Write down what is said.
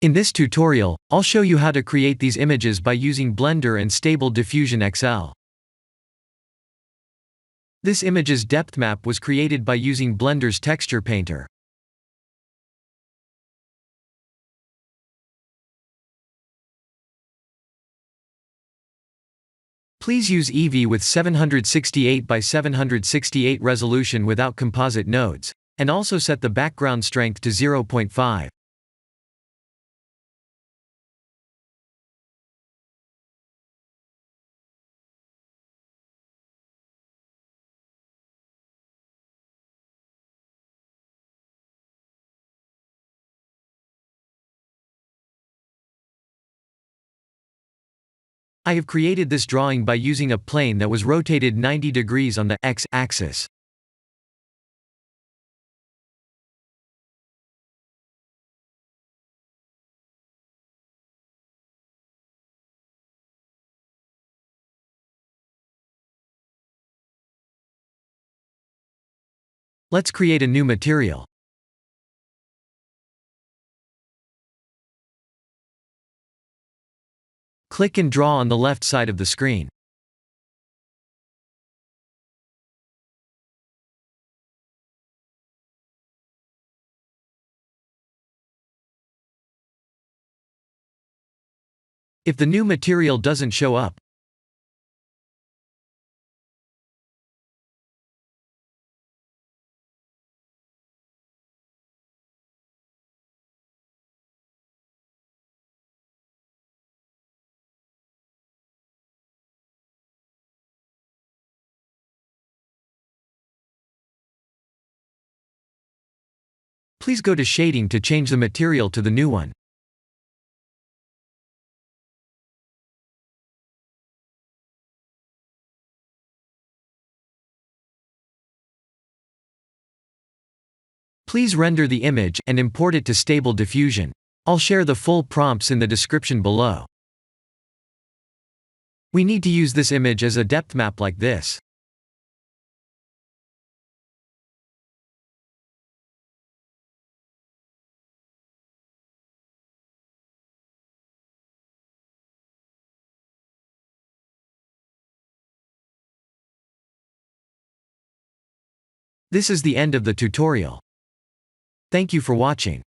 In this tutorial, I'll show you how to create these images by using Blender and Stable Diffusion XL. This image's depth map was created by using Blender's texture painter. Please use Eevee with 768 by 768 resolution without composite nodes, and also set the background strength to 0.5. I have created this drawing by using a plane that was rotated 90 degrees on the x-axis. Let's create a new material. Click and draw on the left side of the screen. If the new material doesn't show up, please go to Shading to change the material to the new one. Please render the image and import it to Stable Diffusion. I'll share the full prompts in the description below. We need to use this image as a depth map like this. This is the end of the tutorial. Thank you for watching.